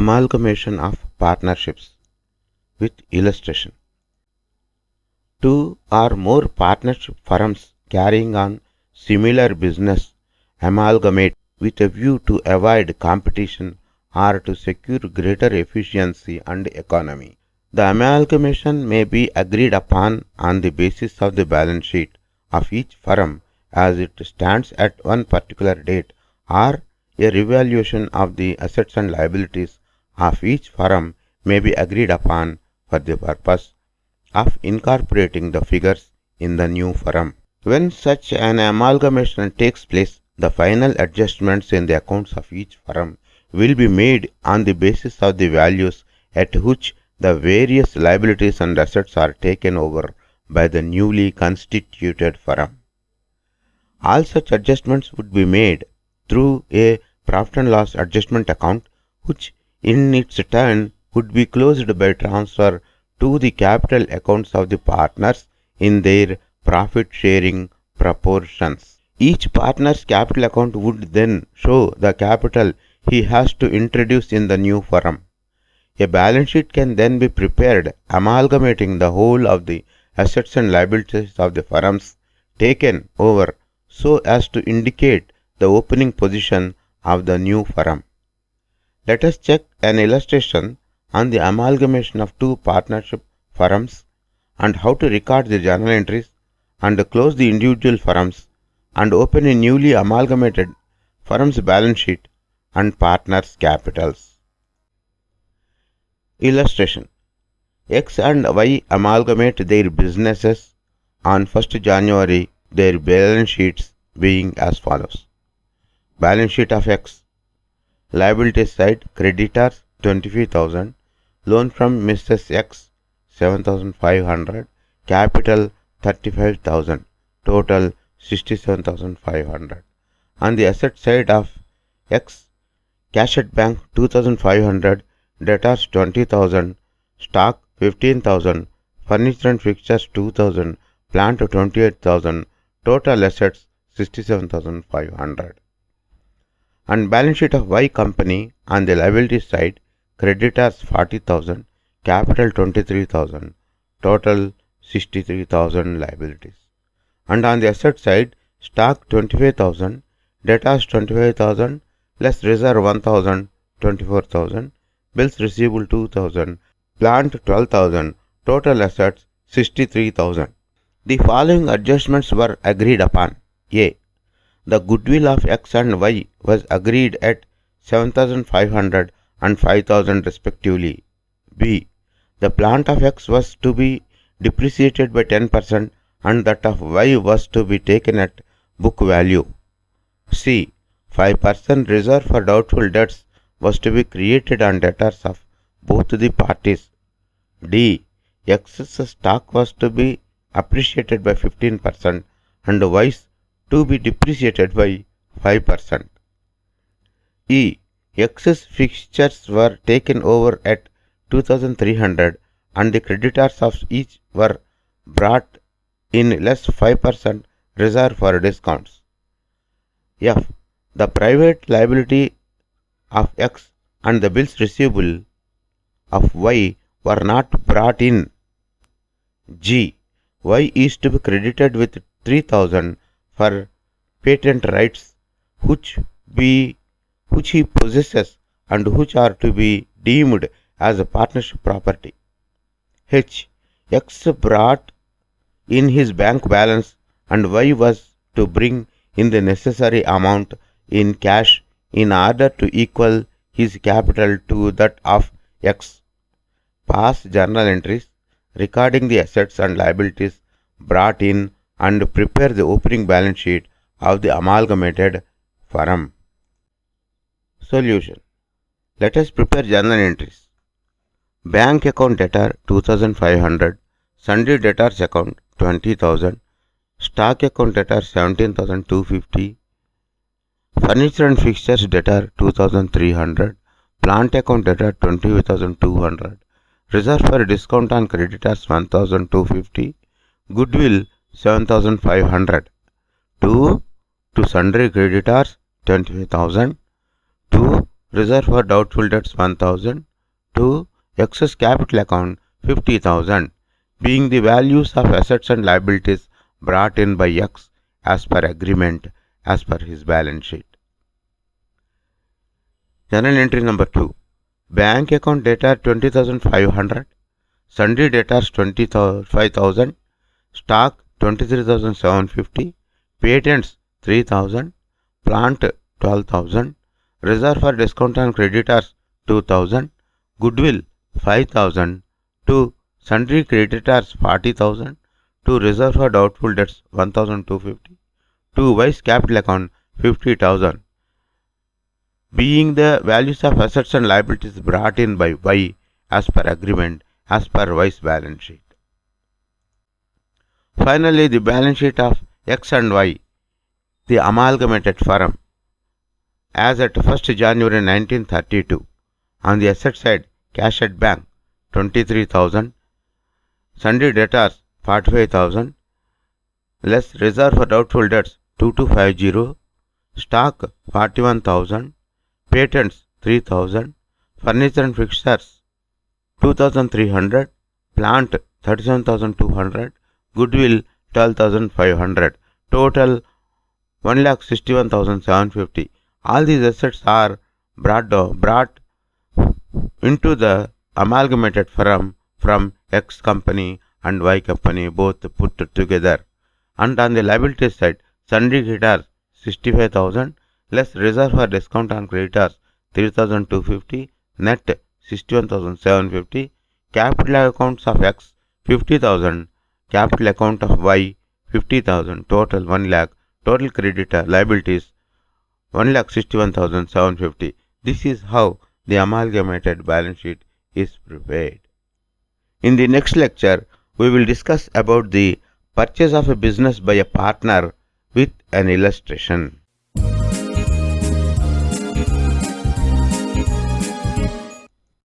Amalgamation of partnerships with illustration. Two or more partnership firms carrying on similar business amalgamate with a view to avoid competition or to secure greater efficiency and economy. The amalgamation may be agreed upon on the basis of the balance sheet of each firm as it stands at one particular date, or a revaluation of the assets and liabilities of each firm may be agreed upon for the purpose of incorporating the figures in the new firm. When such an amalgamation takes place, the final adjustments in the accounts of each firm will be made on the basis of the values at which the various liabilities and assets are taken over by the newly constituted firm. All such adjustments would be made through a profit and loss adjustment account, which in its turn would be closed by transfer to the capital accounts of the partners in their profit sharing proportions. Each partner's capital account would then show the capital he has to introduce in the new firm. A balance sheet can then be prepared amalgamating the whole of the assets and liabilities of the firms taken over so as to indicate the opening position of the new firm. Let us check an illustration on the amalgamation of two partnership firms and how to record the journal entries and close the individual firms and open a newly amalgamated firm's balance sheet and partners' capitals. Illustration: X and Y amalgamate their businesses on 1st January, their balance sheets being as follows. Balance sheet of X. Liabilities side: creditors 25,000, loan from Mrs. X 7,500, capital 35,000, total 67,500. On the asset side of X, cash at bank 2,500, debtors 20,000, stock 15,000, furniture and fixtures 2,000, plant 28,000, total assets 67,500. And balance sheet of Y company, on the liability side, creditors 40,000, capital 23,000, total 63,000 liabilities. And on the asset side, stock 25,000, debtors 25,000, less reserve 1,000, 24,000, bills receivable 2,000, plant 12,000, total assets 63,000. The following adjustments were agreed upon. A. The goodwill of X and Y was agreed at 7,500 and 5,000 respectively. B. The plant of X was to be depreciated by 10% and that of Y was to be taken at book value. C. 5% reserve for doubtful debts was to be created on debtors of both the parties. D. X's stock was to be appreciated by 15% and Y's to be depreciated by 5%. E. X's fixtures were taken over at 2,300 and the creditors of each were brought in less 5% reserve for discounts. F. The private liability of X and the bills receivable of Y were not brought in. G. Y is to be credited with 3,000 for patent rights which he possesses and which are to be deemed as a partnership property. H. X brought in his bank balance and Y was to bring in the necessary amount in cash in order to equal his capital to that of X. Pass journal entries recording the assets and liabilities brought in and prepare the opening balance sheet of the amalgamated firm. Solution. Let us prepare journal entries. Bank account debtor 2,500, sundry debtors account 20,000, stock account debtor 17,250, furniture and fixtures debtor 2,300, plant account debtor 20,200, reserve for discount on creditors 1,250, goodwill 7,500, to sundry creditors 25,000, to reserve for doubtful debts 1000, 2. Excess capital account 50,000, being the values of assets and liabilities brought in by X as per agreement as per his balance sheet. Journal entry number 2. Bank account data 20,500, sundry debtors 25,000, stock 23,750, patents 3,000, plant 12,000, reserve for discount on creditors 2,000, goodwill 5,000, to sundry creditors 40,000, to reserve for doubtful debts 1,250, to Y's capital account 50,000, being the values of assets and liabilities brought in by Y as per agreement as per Y's balance sheet. Finally, the balance sheet of X and Y, the amalgamated firm, as at 1st January 1932. On the asset side, cash at bank 23,000, sundry debtors 45,000, less reserve for doubtful debts 2250, stock 41,000, patents 3,000, furniture and fixtures 2,300, plant 37,200, goodwill 12,500, total 1,61,750. All these assets are brought into the amalgamated firm from X company and Y company, both put together. And on the liability side, sundry creditors 65,000, less reserve for discount on creditors 3,250, net 61,750, capital accounts of X 50,000, capital account of Y 50,000, total 1 lakh, total creditor liabilities 1,61,750. This is how the amalgamated balance sheet is prepared. In the next lecture, we will discuss about the purchase of a business by a partner with an illustration.